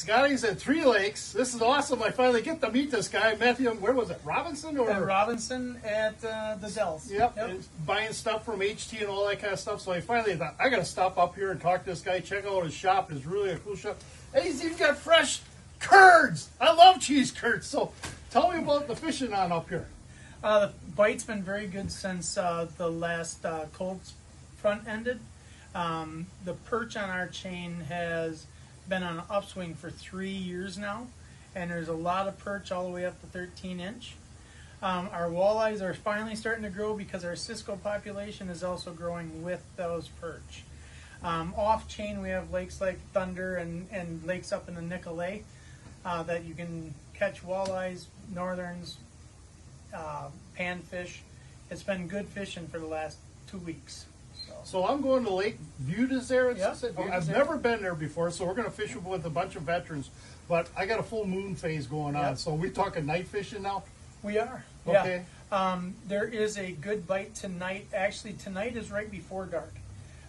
Scottie's at Three Lakes. This is awesome. I finally get to meet this guy. I met him, where was it, Robinson? Robinson at the Dells. Yep. And buying stuff from HT and all that kind of stuff. So I finally thought, I got to stop up here and talk to this guy, check out his shop. It's really a cool shop. And he's even got fresh curds. I love cheese curds. So tell me about the fishing on up here. The bite's been very good since the last COOT'S front ended. The perch on our chain has been on an upswing for 3 years now, and there's a lot of perch all the way up to 13-inch. Our walleyes are finally starting to grow because our Cisco population is also growing with those perch. Off chain, we have lakes like Thunder and lakes up in the Nicolet that you can catch walleyes, northerns, panfish. It's been good fishing for the last 2 weeks. So I'm going to Lake Buttes there. Yes, I've never been there before, so we're going to fish with a bunch of veterans. But I got a full moon phase going on. So we're talking night fishing now? We are. Okay. Yeah. There is a good bite tonight. Actually, tonight is right before dark.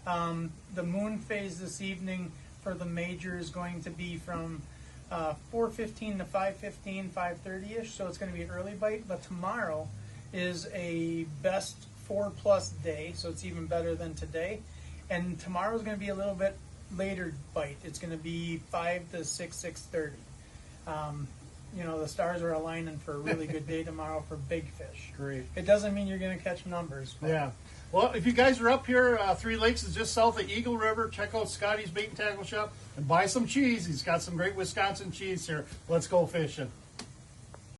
The moon phase this evening for the major is going to be from 4:15 to 5:15, 5:30-ish. So it's going to be an early bite. But tomorrow is a best 4+ day, so it's even better than today. And tomorrow's going to be a little bit later bite. It's going to be 5 to 6, 6:30. You know, the stars are aligning for a really good day tomorrow for big fish. Great. It doesn't mean you're going to catch numbers. Yeah. Well, if you guys are up here, Three Lakes is just south of Eagle River. Check out Scottie's Bait and Tackle Shop and buy some cheese. He's got some great Wisconsin cheese here. Let's go fishing.